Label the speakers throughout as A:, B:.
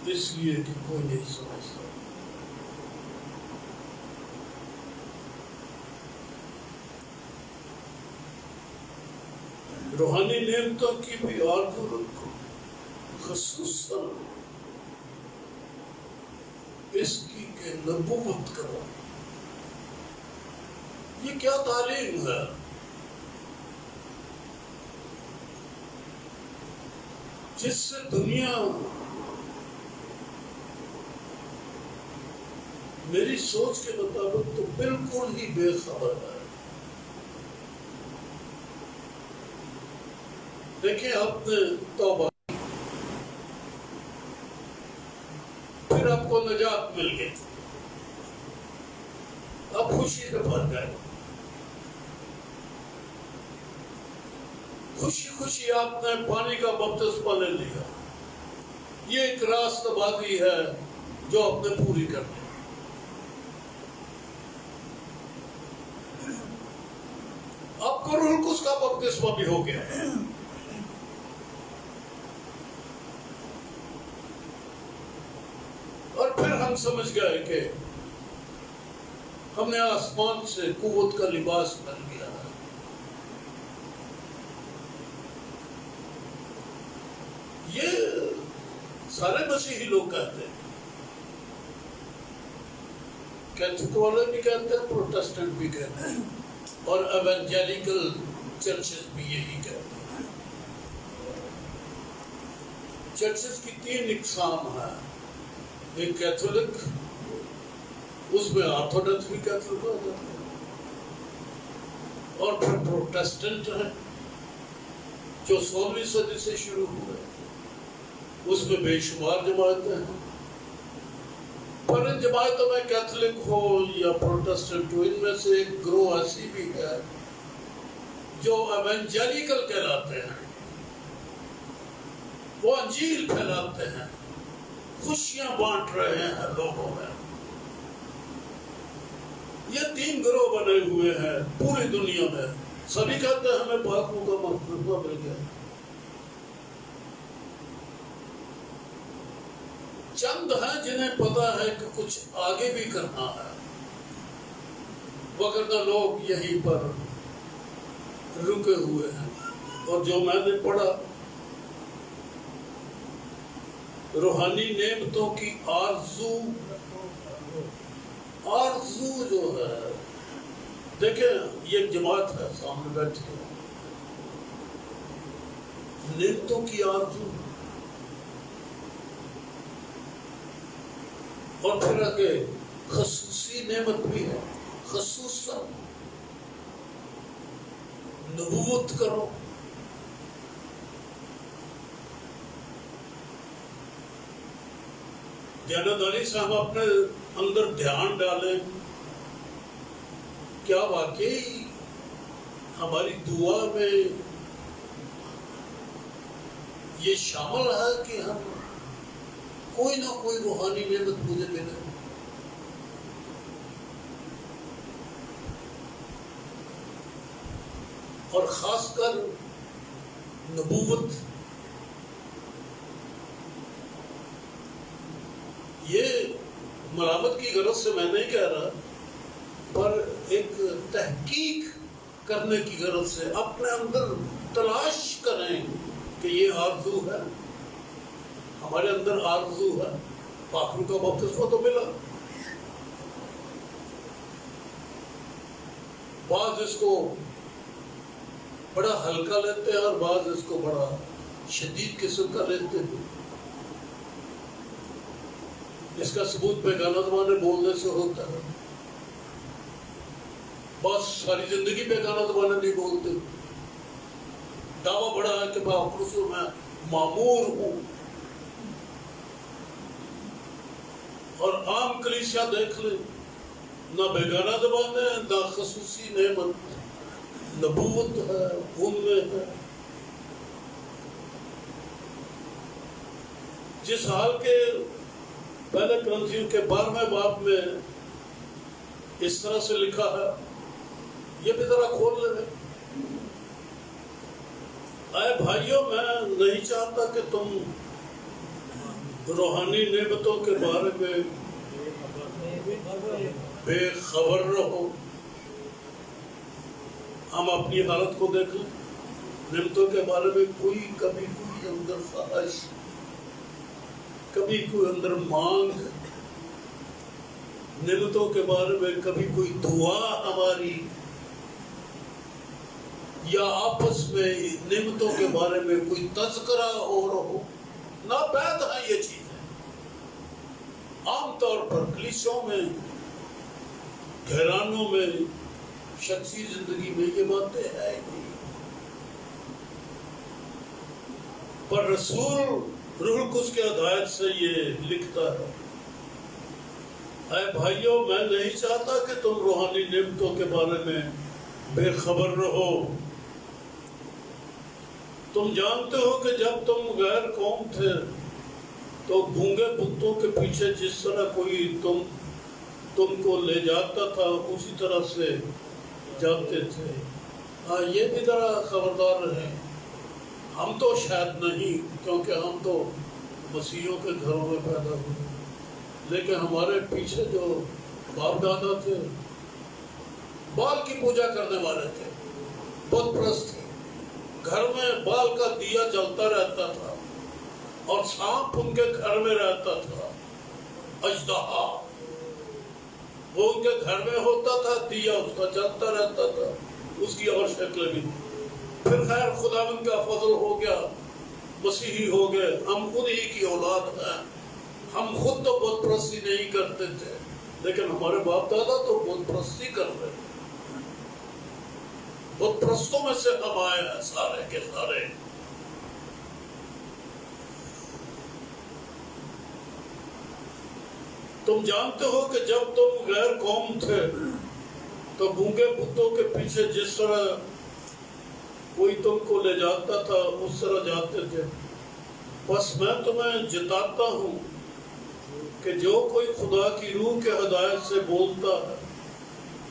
A: اس لیے کہ کوئی نہیں سمجھتا. روحانی نعمتوں کی بھی آرزو رکھو، خصوصاً اس کی کہ نبوت کرو. یہ کیا تعلیم ہے؟ جس سے دنیا میری سوچ کے مطابق تو بالکل ہی بے خبر ہے. دیکھیں آپ نے توبہ، پھر آپ کو نجات مل گئی، اب خوشی سے بھر گئے، خوشی خوشی آپ نے پانی کا بپتسمہ لے لیا. یہ ایک راست بازی ہے جو آپ نے پوری کرنی. آپ کو روح القدس کا بپتسمہ بھی ہو گیا، اور پھر ہم سمجھ گئے کہ ہم نے آسمان سے قوت کا لباس پہن لیا ہے. یہ سارے مسیحی لوگ کہتے ہیں، کیتھولک والے بھی کہتے ہیں، پروٹسٹنٹ بھی کہتے ہیں، اور ایونجیلیکل چرچز بھی یہی کہتے ہیں. چرچز کی 3 اقسام ہیں. ایک کیتھولک، اس میں آرتھوڈکس بھی کیتھولک ہو جاتے ہیں، اور پھر پروٹسٹنٹ ہیں جو 16ویں صدی سے شروع ہوئے. اس میں بے شمار جماعتیں ہیں. پر ان جماعتوں میں کیتھولک ہو یا پروٹسٹنٹ ہو، ان میں سے ایک گروہ ایسی بھی ہے جو ایونجیلیکل کہلاتے ہیں. وہ انجیل پھیلاتے ہیں، خوشیاں بانٹ رہے ہیں لوگوں میں. یہ 3 گروہ بنے ہوئے ہیں پوری دنیا میں. سبھی کہتے ہیں ہمیں پاک روح کا مغفرہ مل گیا. چند ہیں جنہیں پتا ہے کہ کچھ آگے بھی کرنا ہے، وگرنہ لوگ یہیں پر رکے ہوئے ہیں. اور جو میں نے پڑھا، روحانی نعمتوں کی آرزو جو ہے، دیکھیں یہ ایک جماعت ہے سامنے بیٹھی ہے، نعمتوں کی آرزو، اور پھر آگے خصوصی نعمت بھی ہے، خصوصاً نبوت کرو. دیانتداری سے ہم اپنے اندر دھیان ڈالیں، کیا واقعی ہماری دعا میں یہ شامل ہے کہ ہم کوئی نہ کوئی روحانی نعمت مجھے ملے. اور خاص کر نبوت. یہ ملامت کی غرض سے میں نہیں کہہ رہا، پر ایک تحقیق کرنے کی غرض سے اپنے اندر تلاش کریں کہ یہ آرزو ہے، ہمارے اندر آرزو ہے. پاک روح کا بپتسمہ تو ملا، بعض اس کو بڑا ہلکا لیتے ہیں اور بعض اس کو بڑا شدید قسم کا لیتے ہیں. اس کا ثبوت بیگانہ زبانیں بولنے سے ہوتا ہے. بس ساری زندگی بیگانہ زبانیں نہیں بولتے، دعویٰ بڑا ہے کہ میں معمور ہوں. اور عام کلیسیا دیکھ لیں، نہ بیگانہ زبانیں، نہ خصوصی نعمت. نبوت ہے ان میں ہے. جس حال کے پہلے کرنتھیوں کے 12ویں باب میں اس طرح سے لکھا ہے، یہ بھی ذرا کھول لیں. اے بھائیوں، میں نہیں چاہتا کہ تم روحانی نعمتوں کے بارے میں بے خبر رہو. ہم اپنی حالت کو دیکھ لیں. نعمتوں کے بارے میں کبھی کوئی اندر خواہش، کبھی کوئی اندر مانگ. نعمتوں کے بارے میں کبھی کوئی دعا ہماری، یا آپس میں نعمتوں کے بارے میں کوئی تذکرہ ہو رہا ہو. ناپید ہے یہ چیزیں. عام طور پر کلیسوں میں، گھرانوں میں، شخصی زندگی میں یہ باتیں ہیں نہیں. پر رسول روح القدس کے ہدایت سے یہ لکھتا ہے، اے بھائیوں، میں نہیں چاہتا کہ تم روحانی نعمتوں کے بارے میں بے خبر رہو. تم جانتے ہو کہ جب تم غیر قوم تھے تو گونگے بتوں کے پیچھے جس طرح کوئی تم کو لے جاتا تھا اسی طرح سے جاتے تھے. ہاں، یہ بھی ذرا خبردار رہیں. ہم تو شاید نہیں، کیونکہ ہم تو مسیحیوں کے گھروں میں پیدا ہوئے، لیکن ہمارے پیچھے جو باپ دادا تھے بال کی پوجا کرنے والے تھے، بت پرست تھے. گھر میں بال کا دیا جلتا رہتا تھا اور سانپ ان کے گھر میں رہتا تھا. اژدہا وہ ان کے گھر میں ہوتا تھا، دیا اس کا جلتا رہتا تھا، اس کی اور شکل بھی. پھر خیر خداوند کا فضل ہو گیا، مسیحی ہو گئے. ہم انہی کی اولاد ہیں. ہم خود تو بت پرستی نہیں کرتے تھے، لیکن ہمارے باپ دادا تو بت پرستی کر رہے تھے. بت پرستوں میں سے ہم آئے ہیں سارے کے سارے. تم جانتے ہو کہ جب تم غیر قوم تھے تو گونگے بتوں کے پیچھے جس طرح کوئی تم کو لے جاتا تھا اس طرح جاتے تھے. بس میں تمہیں جتاتا ہوں کہ جو کوئی خدا کی روح کے ہدایت سے بولتا ہے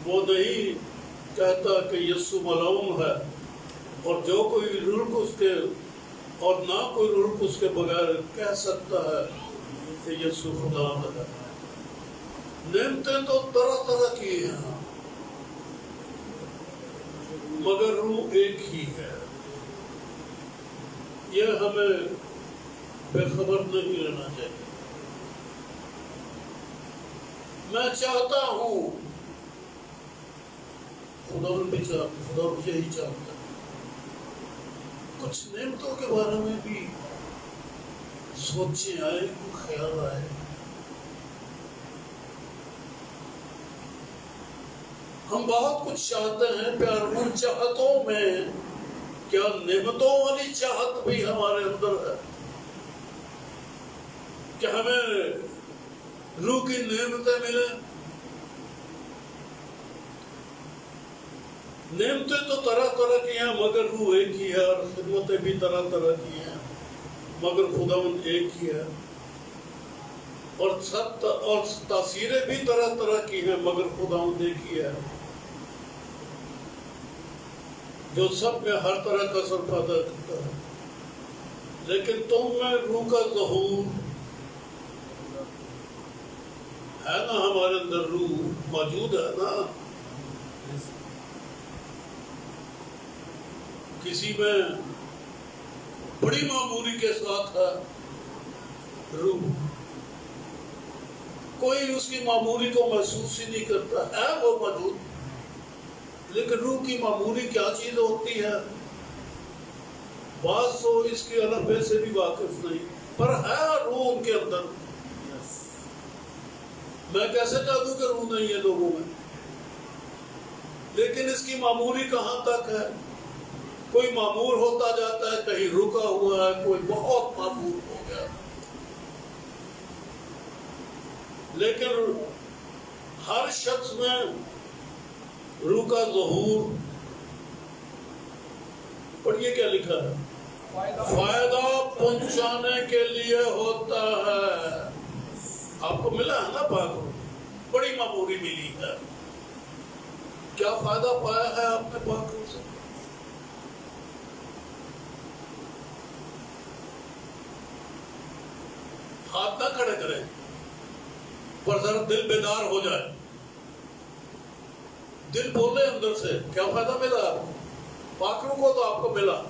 A: وہ نہیں کہتا کہ یسوع ملعون ہے، اور جو کوئی روح القدس کے اور نہ کوئی روح القدس کے بغیر کہہ سکتا ہے کہ یسوع خدا ہے. نعمتیں تو طرح طرح کی ہیں، مگر روح ایک ہی ہے. یہ ہمیں بے خبر نہیں رہنا چاہیے. میں چاہتا ہوں، خدا بھی چاہتا، خدا بھی یہی چاہتا ہے، کچھ نعمتوں کے بارے میں بھی سوچیں آئے، کوئی خیال آئے. ہم بہت کچھ چاہتے ہیں پیار. ان چاہتوں میں کیا نعمتوں والی چاہت بھی ہمارے اندر ہے کہ ہمیں روح کی نعمتیں ملیں؟ نعمتیں تو طرح طرح کی ہیں مگر روح ایک ہی ہے، اور خدمتیں بھی طرح طرح کی ہیں مگر خداوند ایک ہی ہے. اور تاثیریں بھی طرح طرح کی ہیں مگر خداوند ایک ہی ہے، جو سب میں ہر طرح کا اثر پیدا کرتا ہے. لیکن تم میں روح کا ظہور ہے نا، ہمارے اندر روح موجود ہے نا. کسی میں بڑی معمولی کے ساتھ ہے روح، کوئی اس کی معمولی کو محسوس ہی نہیں کرتا ہے، وہ موجود. لیکن روح کی معمولی کیا چیز ہوتی ہے؟ بعض تو اس کی علامے سے بھی واقف نہیں، پر ہے روح ان کے اندر. میں کیسے کہہ دوں کہ روح نہیں ہے لوگوں میں؟ لیکن اس کی معمولی کہاں تک ہے؟ کوئی معمور ہوتا جاتا ہے، کہیں رکا ہوا ہے، کوئی بہت معمور ہو گیا. لیکن ہر شخص میں روح کا ظہور، پڑھیے کیا لکھا ہے، فائدہ پہنچانے کے لیے ہوتا ہے. آپ کو ملا ہے نا پاک، بڑی معمولی ملی ہے. کیا فائدہ پایا ہے آپ نے پاک سے؟ کریں، پر ذرا دل بیدار ہو جائے، دل بولے اندر سے کیا فائدہ ملا آپ کو؟ پاکروں کو تو آپ کو ملا،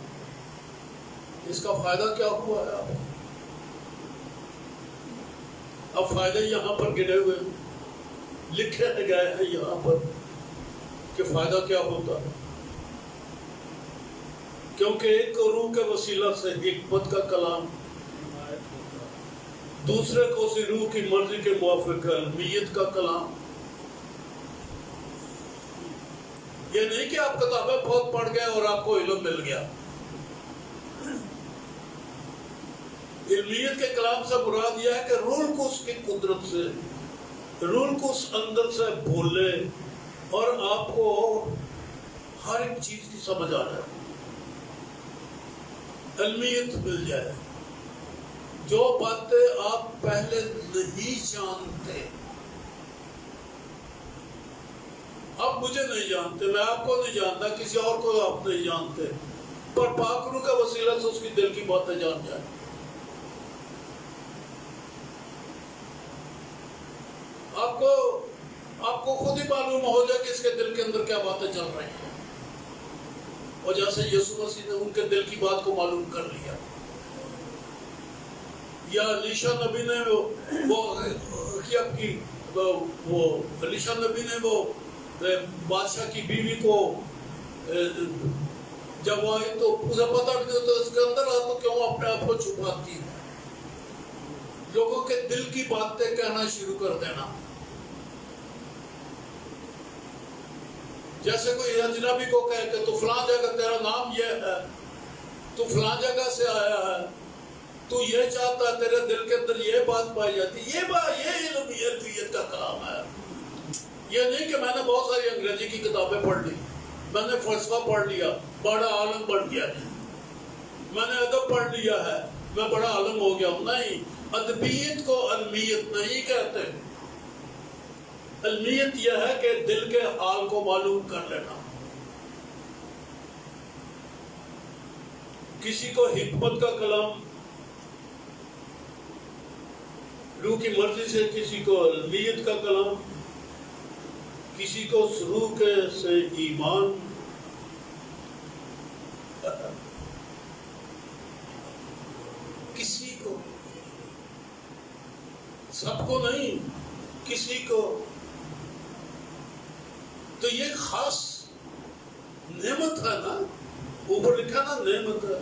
A: اس کا فائدہ کیا ہوا ہے آپ کو؟ اب فائدے یہاں پر گنے ہوئے لکھے گئے ہیں یہاں پر کہ فائدہ کیا ہوتا ہے، کیونکہ ایک روح کے وسیلہ سے حکمت کا کلام دوسرے کو اسی روح کی مرضی کے موافق ہے، علمیت کا کلام۔ یہ نہیں کہ آپ کتابیں بہت پڑھ گئے اور آپ کو علم مل گیا۔ علمیت کے کلام سے مراد یہ ہے کہ روح القدس کی قدرت سے، روح القدس اندر سے بولے اور آپ کو ہر ایک چیز کی سمجھ آ جائے، علمیت مل جائے، جو باتیں آپ پہلے نہیں جانتے۔ آپ مجھے نہیں جانتے، میں آپ کو نہیں جانتا، کسی اور کو آپ نہیں جانتے، پر پاک روح کا وسیلہ سے اس کی دل کی باتیں جان جائیں۔ آپ کو خود ہی معلوم ہو جائے کہ اس کے دل کے اندر کیا باتیں چل رہی ہیں، اور جیسے یسوع مسیح نے ان کے دل کی بات کو معلوم کر لیا، یا علیشا نبی نے علیشا نبی نے وہ بادشاہ کی بیوی کو جب وہ آئی تو اسے پتہ نہیں تو اس کے اندر آ تو کیوں اپنے آپ کو چھپاتی ہے؟ لوگوں کے دل کی باتیں کہنا شروع کر دینا۔ جیسے کوئی اجنبی کو کہے کہ تو فلاں جگہ تیرا نام یہ ہے، تو فلاں جگہ سے آیا ہے، تو یہ چاہتا ہے، تیرے دل کے اندر یہ بات پائی جاتی ہے، یہ علمیت کا کلام ہے۔ یہ نہیں کہ میں نے بہت ساری انگریزی کی کتابیں پڑھ لی، میں نے فلسفہ پڑھ لیا، بڑا عالم بن گیا، میں نے ادب پڑھ لیا ہے، میں بڑا عالم ہو گیا ہوں۔ نہیں، ادبیت کو علمیت نہیں کہتے۔ علمیت یہ ہے کہ دل کے حال کو معلوم کر لینا۔ کسی کو حکمت کا کلام روح کی مرضی سے، کسی کو علمیت کا کلام، کسی کو روح کے سے ایمان، کسی کو، سب کو نہیں، کسی کو۔ تو یہ خاص نعمت ہے نا، اوپر لکھا نا نعمت ہے۔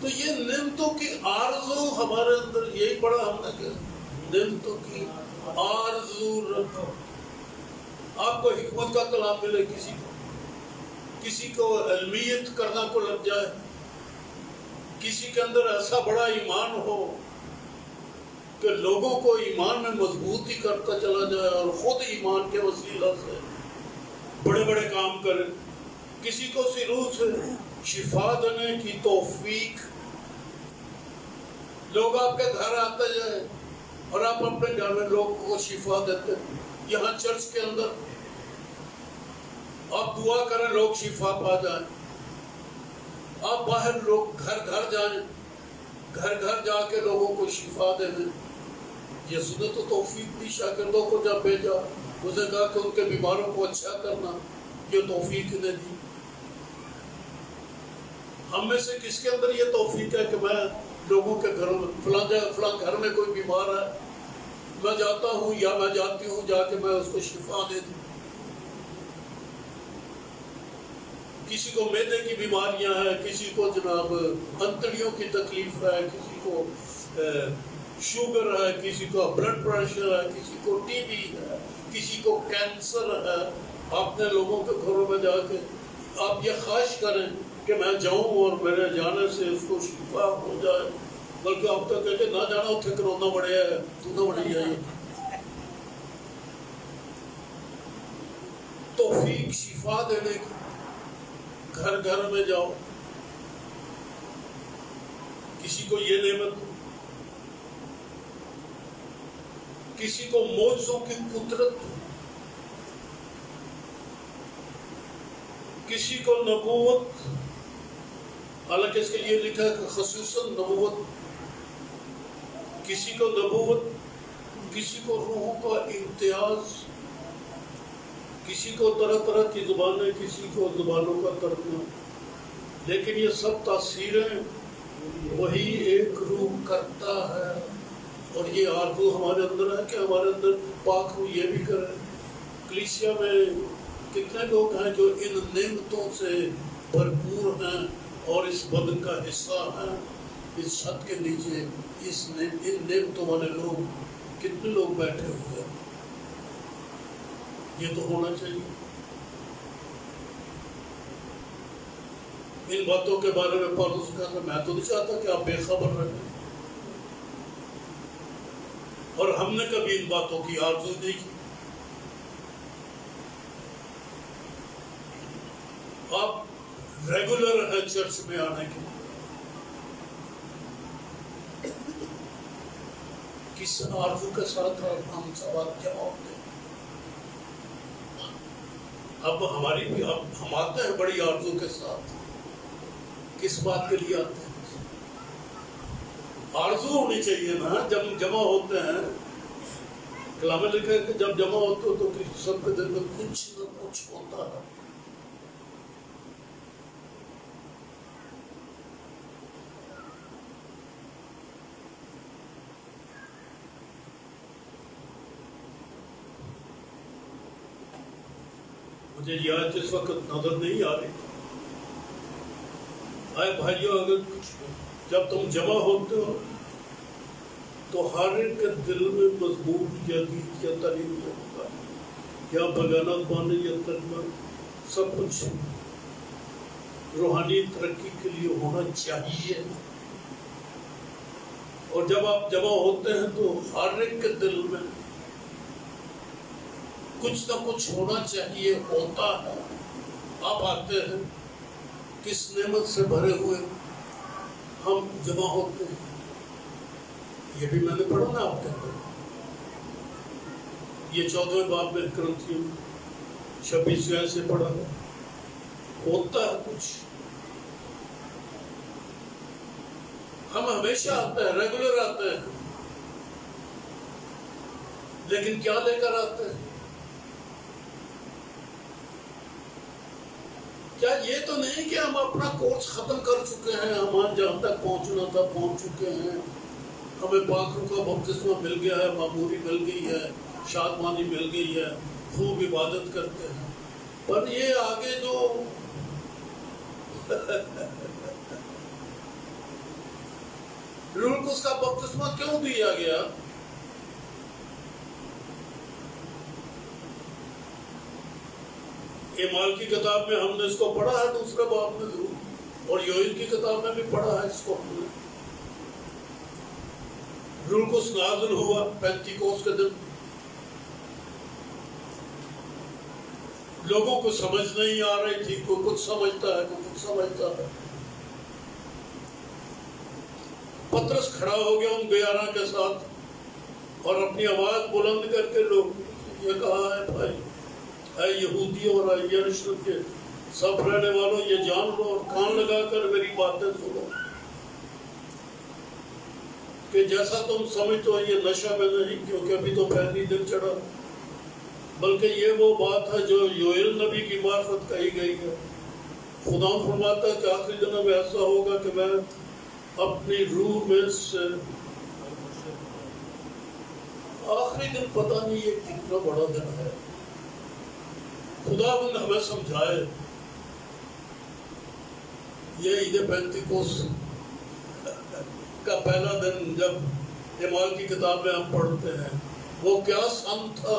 A: تو یہ نعمتوں کی آرزو ہمارے اندر، یہی پڑھا ہم نے کہ نعمتوں کی آرزو رکھو۔ آپ کو حکمت کا کلام ملے، کسی کو علمیت کرنا کو لگ جائے، کسی کے اندر ایسا بڑا ایمان ہو کہ لوگوں کو ایمان میں مضبوطی کرتا چلا جائے اور خود ایمان کے وسیلہ سے بڑے بڑے کام کرے، کسی کو اسی روح سے شفا دینے کی توفیق، لوگ آپ کے گھر آتے جائیں اور آپ اپنے گھر میں لوگوں کو شفا دیتے، یہاں چرچ کے اندر آپ دعا کریں لوگ شفا پا جائیں، آپ باہر لوگ گھر گھر جائیں، گھر گھر جا کے لوگوں کو شفا دے دیں۔ یسوع نے تو توفیق دی شاگردوں کو جب بھیجا، اس نے کہا کہ ان کے بیماروں کو اچھا کرنا، یہ توفیق نے دی۔ ہم میں سے کس کے اندر یہ توفیق ہے کہ میں لوگوں کے گھروں میں فلاں گھر میں کوئی بیمار ہے، میں جاتا ہوں یا میں جاتی ہوں جا کے میں اس کو شفا دے دوں؟ کسی کو معدے کی بیماریاں ہیں، کسی کو جناب انتڑیوں کی تکلیف ہے، کسی کو شوگر ہے، کسی کو بلڈ پریشر ہے، کسی کو ٹی بی ہے، کسی کو کینسر ہے۔ آپ نے لوگوں کے گھروں میں جا کے آپ یہ خواہش کریں کہ میں جاؤں اور میرے جانے سے اس کو شفا ہو جائے، بلکہ آپ تو کہتے نہ جانا، اتنے کرونا بڑھیا ہے، تو نہ بڑھی جائے۔ توفیق شفا دینے کی، گھر گھر میں جاؤ، کسی کو یہ نعمت، کسی کو معجزوں کی قدرت، کسی کو نبوت، حالانکہ اس کے لیے لکھا ہے کہ خصوصاً نبوت، کسی کو نبوت، کسی کو روحوں کا امتیاز، کسی کو طرح طرح کی زبانیں، کسی کو زبانوں کا ترجمہ، لیکن یہ سب تاثیریں وہی ایک روح کرتا ہے۔ اور یہ آرزو ہمارے اندر ہے کہ ہمارے اندر پاک روح یہ بھی کرے۔ کلیسیا میں کتنے لوگ ہیں جو ان نعمتوں سے بھرپور ہیں اور اس بدن کا حصہ ہیں، اس چھت کے نیچے ان نعمتوں والے لوگ کتنے لوگ بیٹھے ہوئے ہیں۔ یہ تو ہونا چاہیے۔ ان باتوں کے بارے میں پالوس کہا کہ میں تو نہیں چاہتا کہ آپ بے خبر رہیں، اور ہم نے کبھی ان باتوں کی آرزو نہیں کی۔ آپ ریگولر ہیں چرچ میں آنے کے، کس آرزو کے ساتھ ہم سوال جواب دیں؟ اب ہماری بھی ہم آتے ہیں بڑی آرزو کے ساتھ، کس بات کے لیے آتے ہیں؟ آرزو ہونی چاہیے نا۔ جب جمع ہوتے ہیں، کلام میں لکھا ہے کہ جب جمع ہوتے ہو تو سب کے دل میں کچھ نہ کچھ ہوتا ہے۔ مجھے یہ آیت اس وقت نظر نہیں آ رہی۔ آئے بھائیو، اگر جب تم جمع ہوتے ہو تو ہر ایک کے دل میں مضمون یا گیت یا ترنیم ہوتا ہے، یا بغاوت بانے یا ترجمہ، سب کچھ روحانی ترقی کے لیے ہونا چاہیے۔ اور جب آپ جمع ہوتے ہیں تو ہر ایک کے دل میں کچھ نہ کچھ ہونا چاہیے، ہوتا ہے۔ آپ آتے ہیں کس نعمت سے بھرے ہوئے ہم جمع ہوتے ہیں، یہ بھی میں نے پڑھا نا آپ کے اندر۔ یہ 14ویں باب میں کرنتھیوں 26 سے پڑھا ہے، ہوتا ہے کچھ۔ ہم ہمیشہ آتے ہیں، ریگولر آتے ہیں، لیکن کیا لے کر آتے ہیں؟ کیا یہ تو نہیں کہ ہم اپنا کورس ختم کر چکے ہیں، ہم جہاں تک پہنچنا تھا پہنچ چکے ہیں، ہمیں پاک روح کا بپتسمہ مل گیا ہے، معموری مل گئی ہے، شادمانی مل گئی ہے، خوب عبادت کرتے ہیں، پر یہ آگے جو روح القدس کا بپتسمہ کیوں دیا گیا؟ اعمال کی کتاب میں ہم نے اس کو پڑھا ہے، دوسرے باب میں ضرور، اور یوئیل کی کتاب میں بھی پڑھا ہے اس کو ہم نے۔ روح القدس نازل ہوا پینتیکوس کے دن، لوگوں کو سمجھ نہیں آ رہی تھی، کوئی کچھ سمجھتا ہے، کوئی کچھ سمجھتا ہے۔ پترس کھڑا ہو گیا ان 11 کے ساتھ اور اپنی آواز بلند کر کے لوگ یہ کہا ہے، بھائی اے یہودیوں اور اے یروشلم کے سب رہنے والوں، یہ جان لو اور کان لگا کر میری باتیں سنو کہ جیسا تم سمجھتے ہو یہ نشہ میں نہیں، کیونکہ ابھی تو پہلی دن چڑھا، بلکہ یہ وہ بات ہے جو یوئیل نبی کی معرفت کہی گئی ہے۔ خدا فرماتا ہے کہ آخری دنوں میں ایسا ہوگا کہ میں اپنی روح میں سے، آخری دن پتہ نہیں یہ کتنا بڑا دن ہے، خدا ہمیں سمجھائے۔ یہ عید پینتیکوس کا پہلا دن جب اعمال کی کتاب میں ہم پڑھتے ہیں، وہ کیا سن تھا،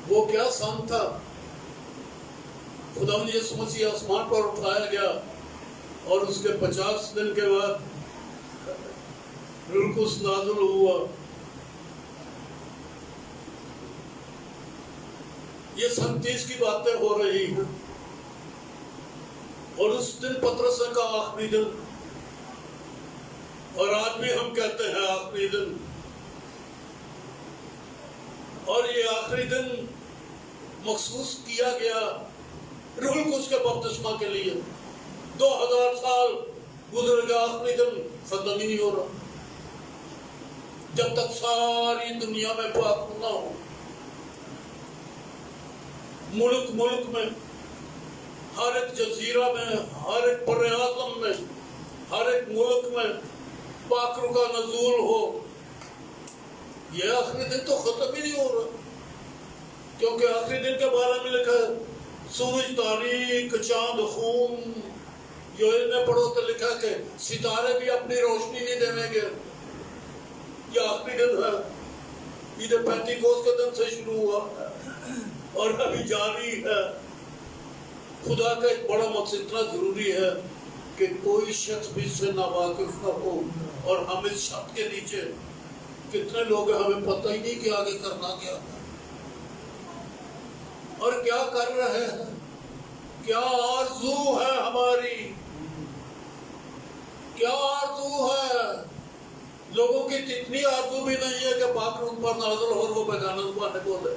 A: وہ کیا سن تھا؟ خدا یسوع مسیح آسمان پر اٹھایا گیا اور اس کے 50 دن کے بعد روح القدس نازل ہوا۔ یہ 37 کی باتیں ہو رہی ہیں، اور اس دن پترس کا آخری دن، اور آج بھی ہم کہتے ہیں آخری دن، اور یہ آخری دن مخصوص کیا گیا روح القدس کے بپتسمہ کے لیے 2000 سال گزر گیا، آخری دن ختم ہی نہیں ہو رہا جب تک ساری دنیا میں پاک نہ ہو. ملک میں، ہر ایک جزیرہ میں، ہر ایک بر اعظم میں، ہر ایک ملک میں پاک روح کا نزول ہو. یہ آخری دن تو ختم ہی نہیں ہو رہا، کیونکہ آخری دن کے بارے میں لکھا ہے سورج تاریک، چاند خون. جو میں پڑھو تو لکھا کہ ستارے بھی اپنی روشنی نہیں دیں گے. یہ آخری دن ہے. عید پینتیکوست کے دن سے شروع ہوا اور ابھی جاری ہے. خدا کا ایک بڑا مقصد اتنا ضروری ہے کہ کوئی شخص بھی اس سے ناواقف نہ ہو. اور ہم اس چھت کے نیچے کتنے لوگ ہیں ہمیں پتہ ہی نہیں کہ آگے کرنا کیا ہے اور کیا کر رہے ہیں. کیا آرزو ہے ہماری، کیا آرزو ہے. لوگوں کی اتنی آرزو بھی نہیں ہے کہ پاک روح پر نازل ہو اور وہ بیگانہ زبانیں بولے.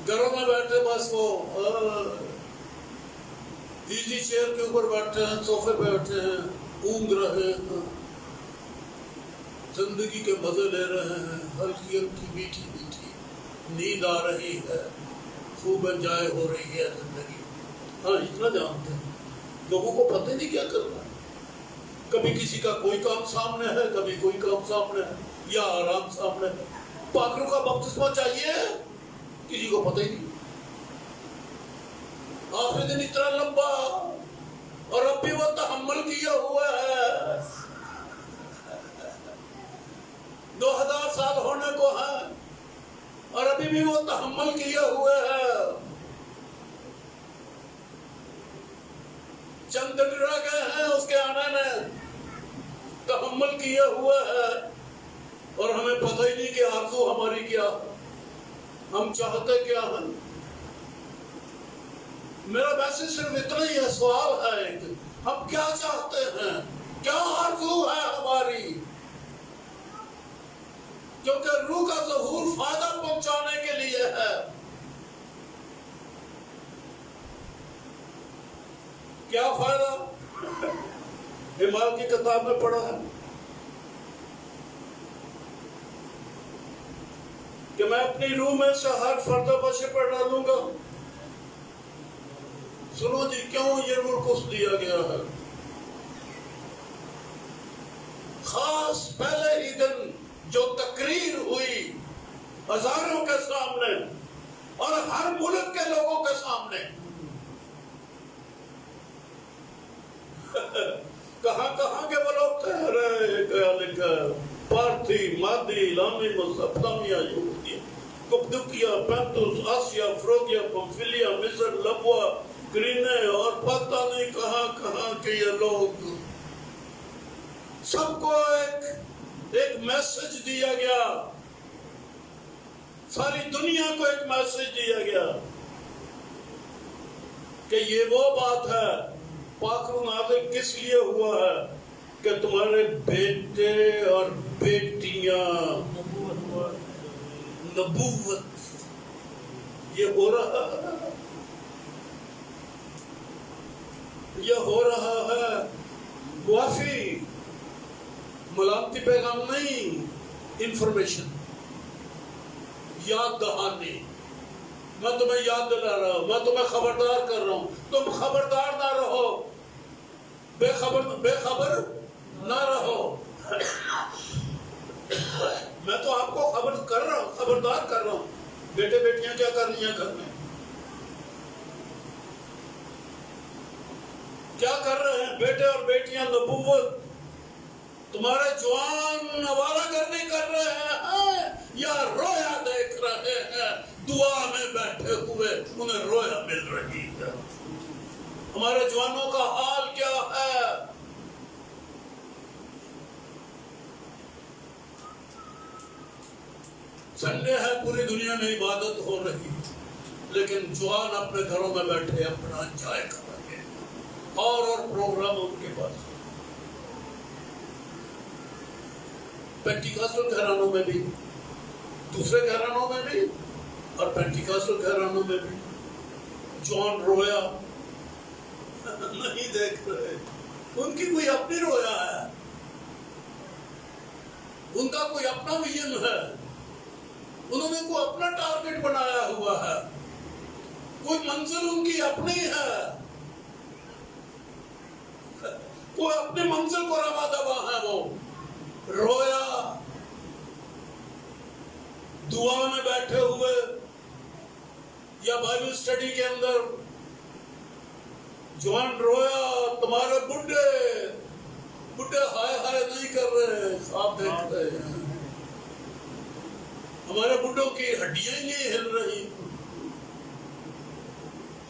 A: گھروں میں بیٹھے بس وہ ایزی چیئر کے اوپر بیٹھے ہیں، صوفے پہ بیٹھے ہیں، اونگ رہے ہیں، زندگی کے مزے لے رہے ہیں، ہلکی ہلکی میٹھی میٹھی نیند آ رہی ہے، خوب انجوائے ہو رہی ہے زندگی. ہاں اتنا جانتے ہیں. لوگوں کو پتہ نہیں کیا کرنا ہے. کبھی کسی کا کوئی کام سامنے ہے، کبھی کوئی کام سامنے ہے، یا آرام سامنے ہے. پاک روح کا بپتسمہ چاہیے، کسی کو پتہ ہی نہیں. آخری دن اتنا لمبا اور اب بھی وہ تحمل کیا ہوا ہے. 2000 سال ہونے کو ہے اور ابھی بھی وہ تحمل کیا ہوا ہے. چند دن رہ گئے ہیں اس کے آنے میں، تحمل کیا ہوا ہے اور ہمیں پتہ ہی نہیں کہ آرزو ہماری کیا، ہم چاہتے کیا ہیں. میرا میسج صرف اتنا ہی ہے، سوال ہے کہ ہم کیا چاہتے ہیں، کیا آرزو ہے ہماری. کیونکہ روح کا ظہور فائدہ پہنچانے کے لیے ہے. کیا فائدہ؟ امام کی کتاب میں پڑھا ہے کہ میں اپنی روح میں سے ہر فرد بشر پر ڈالوں گا. سنو جی، کیوں یہ روح القدس دیا گیا ہے؟ خاص پہلے ہی دن جو تقریر ہوئی ہزاروں کے سامنے اور ہر ملک کے لوگوں کے سامنے، کہاں کہاں کے وہ لوگ تھے؟ کیا لکھا ہے؟ پارتھی، مادی، لامی، مسپتامیا، یہودیا، کپدوکیا، پینتوس، آسیا، فروگیا، پمفیلیا، مصر، لبوا، کرینے اور پتہ نہیں کہاں کہاں کے یہ لوگ. سب کو ایک میسج دیا گیا، ساری دنیا کو ایک میسج دیا گیا کہ یہ وہ بات ہے. پاک روح نازل کس لیے ہوا ہے؟ کہ تمہارے بیٹے اور بیٹیاں نبوت. یہ ہو رہا ہے، یہ ہو رہا ہے. وافی ملامتی پیغام نہیں، انفارمیشن، یاد دہانی. میں تمہیں یاد دلا رہا ہوں، میں تمہیں خبردار کر رہا ہوں. تم خبردار نہ رہو، بے خبر نہ رہو. میں تو آپ کو خبردار کر رہا ہوں. بیٹے بیٹیاں کیا کر رہی ہیں گھر میں؟ کیا کر رہے ہیں بیٹے اور بیٹیاں؟ نبوت. تمہارے جوان نوارہ گرنی کر رہے ہیں یا رویا دیکھ رہے ہیں؟ دعا میں بیٹھے ہوئے انہیں رویا مل رہی ہے. ہمارے جوانوں کا حال کیا ہے؟ سنڈے ہے، پوری دنیا میں عبادت ہو رہی، لیکن جوان اپنے گھروں میں بیٹھے اپنا انجوائے کر رہے ہیں اور پروگرام ان کے پاس. پینٹیکاسٹل گھرانوں میں بھی، دوسرے گھرانوں میں بھی اور پینٹیکاسٹل گھرانوں میں بھی جان رویا نہیں دیکھ رہے، ان کی کوئی اپنی رویا ہے، ان کا کوئی اپنا ویژن ہے، انہوں نے کوئی اپنا ٹارگٹ بنایا ہوا ہے، کوئی منزل ان کی اپنی ہے، کوئی اپنی منزل کو روا دوا ہے۔ وہ رویا دعا میں بیٹھے ہوئے یا بائبل سٹڈی کے اندر، جوان رویا، تمہارے بڈھے ہائے ہائے نہیں کر رہے، خواب دیکھ رہے ہیں، ہمارے بڈھوں کی ہڈیاں ہی نہیں ہل رہی،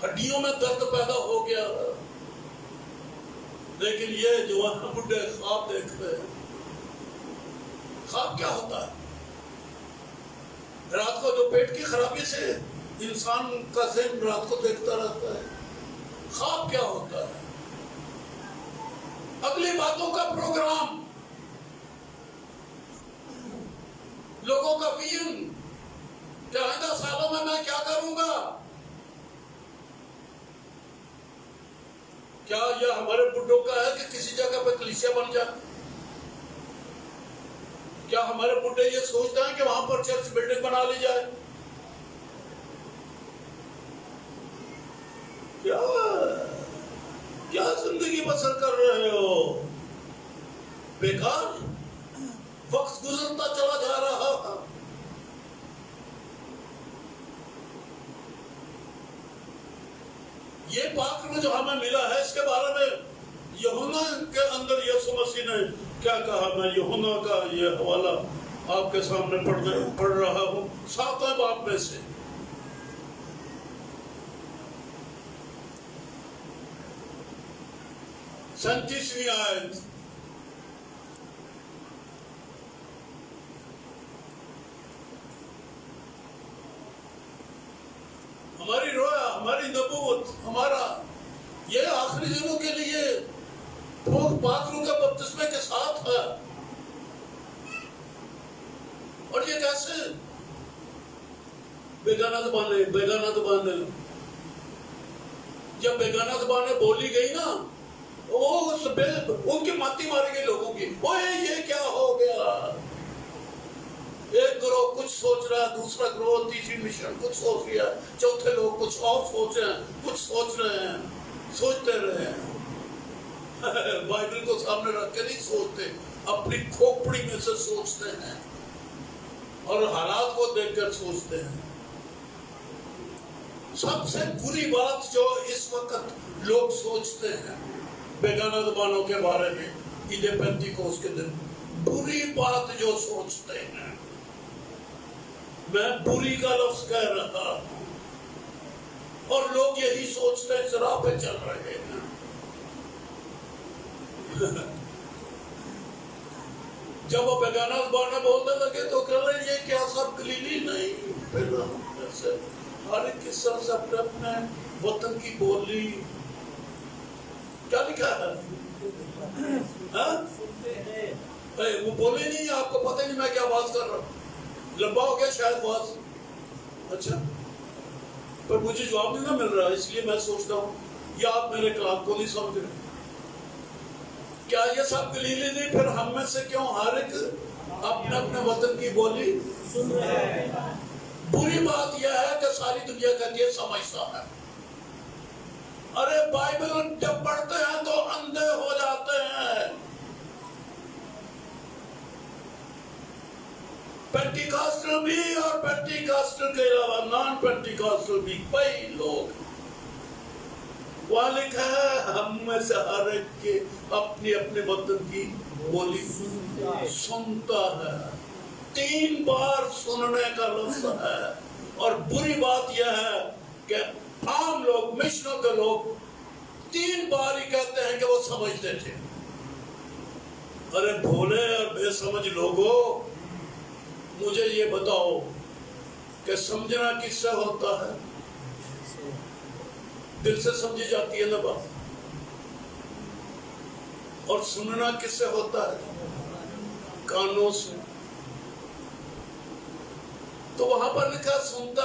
A: ہڈیوں میں درد پیدا ہو گیا، لیکن یہ جوان بڈھے خواب دیکھ رہے ہیں۔ خواب کیا ہوتا ہے؟ رات کو جو پیٹ کی خرابی سے انسان کا ذہن رات کو دیکھتا رہتا ہے، خواب کیا ہوتا ہے؟ اگلی باتوں کا پروگرام، لوگوں کا ویژن کہ آئندہ سالوں میں کیا کروں گا۔ کیا یہ ہمارے بڈھوں کا ہے کہ کسی جگہ پہ کلیسیا بن جائے؟ کیا ہمارے بڈھے یہ سوچتے ہیں کہ وہاں پر چرچ بلڈنگ بنا لی جائے؟ کیا زندگی بسر کر رہے ہو؟ بیکار وقت گزرتا چلا جا رہا ہے۔ یہ پاک روح جو ہمیں ملا ہے، اس کے بارے میں یوحنا کے اندر یسوع مسیح نے کیا کہا؟ میں یوحنا کا یہ حوالہ آپ کے سامنے پڑھ رہا ہوں، 7ویں باب میں سے۔ سینتیسویں آیت۔ ہماری رویا، ہماری نبوت، ہمارا یہ آخری دنوں کے لیے پاک روح کے بپتسمے کے ساتھ ہے۔ اور یہ کیسے؟ بیگانہ زبانیں جب بیگانہ زبانیں بولی گئی نا، ان کی ماتی ماری گئی لوگوں کی، یہ کیا ہو گیا؟ ایک گروہ کچھ سوچ رہا ہے، دوسرا گروہ، تیسری مشن کچھ سوچ رہا ہے، چوتھے لوگ کچھ اور سوچ رہے ہیں، کچھ سوچ رہے ہیں، سوچتے رہے ہیں۔ بائبل کو سامنے رکھ کے نہیں سوچتے، اپنی کھوپڑی میں سے سوچتے ہیں اور حالات کو دیکھ کر سوچتے ہیں۔ سب سے بری بات جو اس وقت لوگ سوچتے ہیں بیگانہ زبانوں کے بارے میں، عید پینتیکوست کے دن بری بات جو سوچتے ہیں، میں بری کا لفظ کہہ رہا ہوں، اور لوگ یہی سوچتے ہیں، سراہ پہ چل رہے ہیں۔ جب وہ بیگانہ زبانیں بولنے لگے تو کہہ رہے یہ کیا سب گلیلی نہیں؟ پھر ہر ایک کس طرح سے اپنے اپنے وطن کی بولی کیا لکھا ہے؟ وہ بولے نہیں، آپ کو پتہ نہیں میں کیا بات کر رہا ہوں، لمبا ہو گیا شاید بات۔ اچھا، پر مجھے جواب نہیں نہ مل رہا، اس لیے میں سوچتا ہوں یا آپ میرے کلام کو نہیں سمجھ رہے۔ کیا یہ سب گلیلی نہیں؟ پھر ہم میں سے کیوں ہر ایک اپنے اپنے وطن کی بولی سن رہے ہیں؟ بری بات یہ ہے کہ ساری دنیا کہتی ہے سمجھتا ہے۔ ارے بائبل جب پڑھتے ہیں تو اندھے ہو جاتے ہیں۔ پینٹیکاسٹل بھی اور پینٹیکاسٹل کے علاوہ نان پینٹیکاسٹل بھی کئی لوگ، وہاں لکھا ہے ہم میں سے ہر ایک کے اپنی اپنے وطن کی بولی سنتا ہے۔ 3 بار سننے کا لفظ ہے، اور بری بات یہ ہے کہ عام لوگ، مشنوں کے لوگ 3 بار ہی کہتے ہیں کہ وہ سمجھتے تھے۔ ارے بھولے اور بے سمجھ لوگوں، مجھے یہ بتاؤ کہ سمجھنا کس سے ہوتا ہے؟ دل سے سمجھی جاتی ہے نا بات، اور سننا کس سے ہوتا ہے؟ کانوں سے۔ تو وہاں پر لکھا سنتا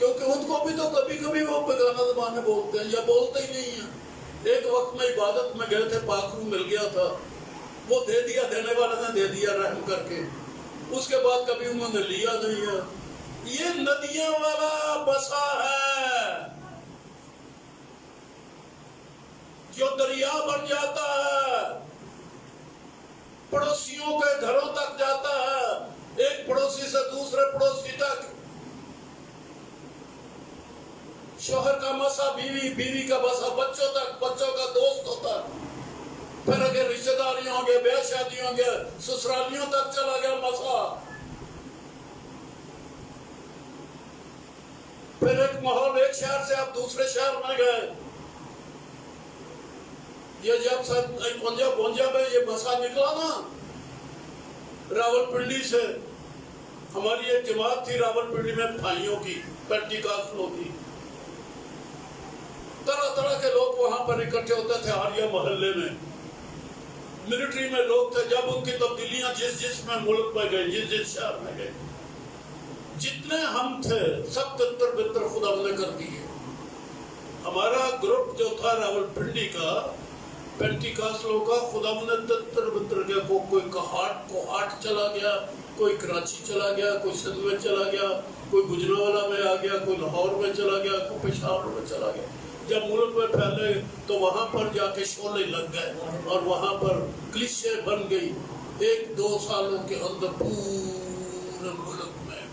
A: کیونکہ ان کو بھی تو کبھی کبھی وہ بیگانہ زبانیں بولتے ہیں یا بولتے ہی نہیں ہیں۔ ایک وقت میں عبادت میں گئے تھے، پاکرو مل گیا تھا، وہ دے دیا، دینے والے نے دے دیا رحم کر کے، اس کے بعد کبھی انہوں نے لیا نہیں ہے۔ یہ ندیاں والا بسا ہے جو دریا بن جاتا ہے، پڑوسیوں کے گھروں تک جاتا ہے، ایک پڑوسی سے دوسرے پڑوسی تک، شوہر کا مسا بیوی، بیوی کا مسا بچوں تک، بچوں کا دوستوں تک، پھر اگر رشتہ داریوں ہوں گے، بیاہ شادیوں ہوں گے، سسرالیوں تک چلا گیا مسا۔ پھر ایک ماحول، ایک شہر سے آپ دوسرے شہر میں گئے، یہ جب پونجا میں یہ مسا نکلا نا راول پنڈی سے، ہماری ایک جماعت تھی راول پنڈی میں بھائیوں کی، پینٹیکاسٹلوں کی، طرح طرح کے لوگ وہاں پر اکٹھے ہوتے تھے آریہ محلے میں، ملٹری میں لوگ تھے۔ جب ان کی تبدیلیاں جس میں ملک میں گئے، جس شہر میں گئے، جتنے ہم تھے سب تتر بتر خدا نے کر دیے۔ ہمارا گروپ جو تھا راول پنڈی کا، پینٹیکاسٹلوں کا، خدا نے تتر بتر گیا، کوئی کوہاٹ چلا گیا، کوئی کراچی چلا گیا، کوئی سندھ میں چلا گیا، کوئی گجرانوالہ میں آ گیا، کوئی لاہور میں چلا گیا، کوئی پشاور میں چلا گیا۔ جب ملک میں پھیلے تو وہاں پر جا کے شعلے لگ گئے اور وہاں پر کلیسے بن گئی۔ 1-2 سالوں کے اندر پورے ملک میں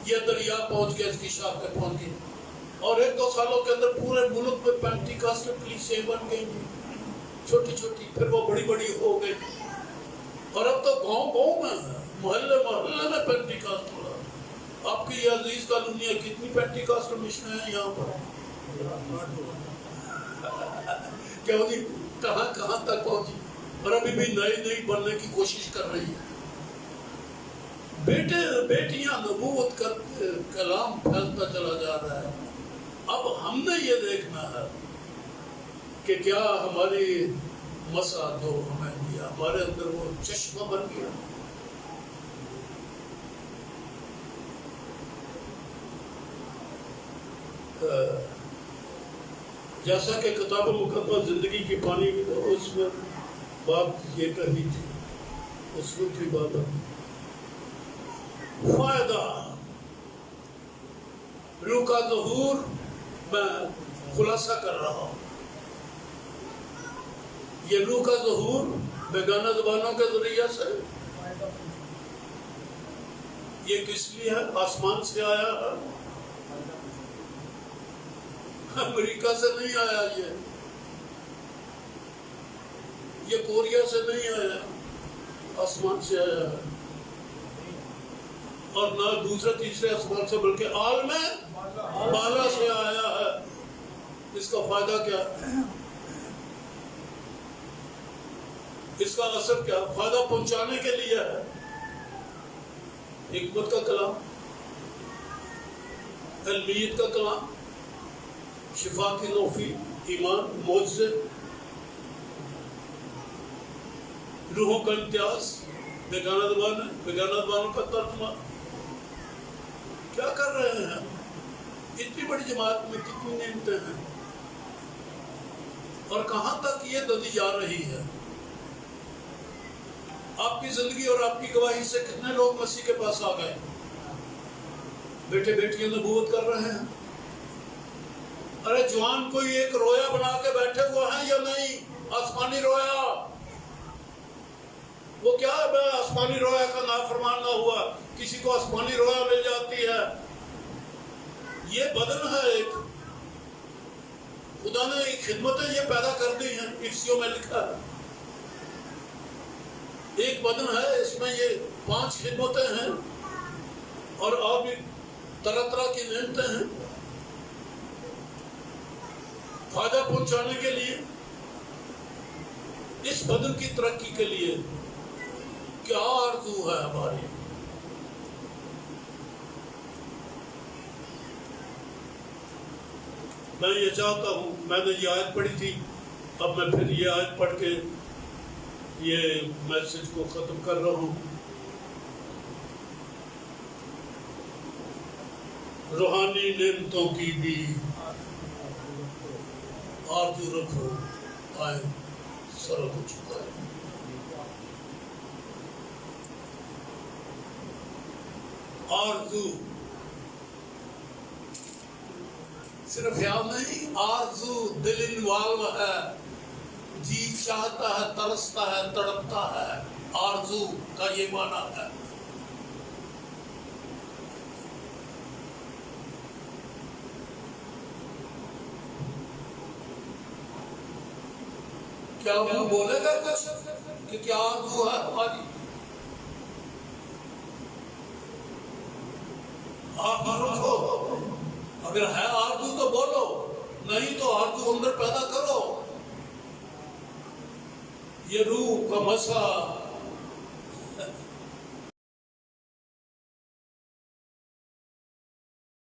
A: یہ دریا پہنچ گیا، اس کی شاخ پہ پہنچ گئی، اور 1-2 سالوں کے اندر پورے ملک میں پینٹیکاسٹل کلیسے بن گئی، چھوٹی چھوٹی، پھر وہ بڑی بڑی ہو گئی، اور اب تو گاؤں گاؤں میں، محلے محلے میں پینٹیکاسٹل ہے۔ آپ کی یہ عزیز کالونی ہے، کتنی پینٹیکاسٹل مشنیں ہیں یہاں پر؟ کیا جی کہاں کہاں تک پہنچی، اور ابھی بھی نئی بننے کی کوشش کر رہی ہے۔ بیٹے بیٹیاں نبوت کرتے، کلام پھیلتا چلا جا رہا ہے۔ اب ہم نے یہ دیکھنا ہے کہ کیا ہماری مسا جو ہمیں دیا، ہمارے اندر وہ چشمہ بن گیا۔ جیسا کہ کتاب مقدس زندگی کی پانی اس میں بات یہ کہی تھی، اس کی بات فائدہ روح کا ظہور میں خلاصہ کر رہا ہوں۔ یہ روح کا ظہور بیگانہ زبانوں کے ذریعے سے یہ کس لیے ہے؟ آسمان سے آیا ہے، امریکہ سے نہیں آیا، یہ کوریا سے نہیں آیا، آسمان سے آیا ہے، اور نہ دوسرے تیسرے آسمان سے بلکہ عالم بالا سے آیا ہے۔ اس کا فائدہ کیا؟ اس کا اثر کیا؟ فائدہ پہنچانے کے لیے ہے۔ حکمت کا کلام، علمیت کا کلام، شفا کی نوفی، ایمان، معجزے، روحوں کا امتیاز، بیگانہ زبانوں کا ترجمہ۔ کیا کر رہے ہیں؟ اتنی بڑی جماعت میں کتنی نعمتیں ہیں، اور کہاں تک یہ دلی جا رہی ہے؟ آپ کی زندگی اور آپ کی گواہی سے کتنے لوگ مسیح کے پاس آ گئے؟ بیٹے بیٹیاں نبوت کر رہے ہیں۔ ارے جوان کوئی ایک رویا بنا کے بیٹھے ہوئے ہیں یا نہیں؟ آسمانی رویا، وہ کیا ہے؟ میں آسمانی رویا کا نافرمان نہ ہوا، کسی کو آسمانی رویا مل جاتی ہے۔ یہ بدن ہے ایک، خدا نے ایک خدمتیں یہ پیدا کر دی ہیں، افسیوں میں لکھا ہے ایک بدن ہے، اس میں یہ 5 خدمتیں ہیں، اور اور بھی طرح طرح کی نعمتیں ہیں فائدہ پہنچانے کے لیے، اس بدن کی ترقی کے لیے۔ کیا آرزو ہے ہماری؟ میں یہ چاہتا ہوں، میں نے یہ آیت پڑھی تھی، اب میں پھر یہ آیت پڑھ کے یہ میسج کو ختم کر رہا ہوں۔ روحانی نعمتوں کی بھی آرزو رکھو. آئے سر کو جھکائے. آرزو صرف خیال نہیں، آرزو دل انوالو ہے، جی چاہتا ہے، ترستا ہے، تڑپتا ہے. آرزو کا یہ معنی ہے. کیا وہ بولے گا کچھ کہ کیا آرزو ہے ہماری؟ آپ رکھو، اگر ہے آرزو تو بولو، نہیں تو آرزو اندر پیدا کرو. یہ روح کا مسا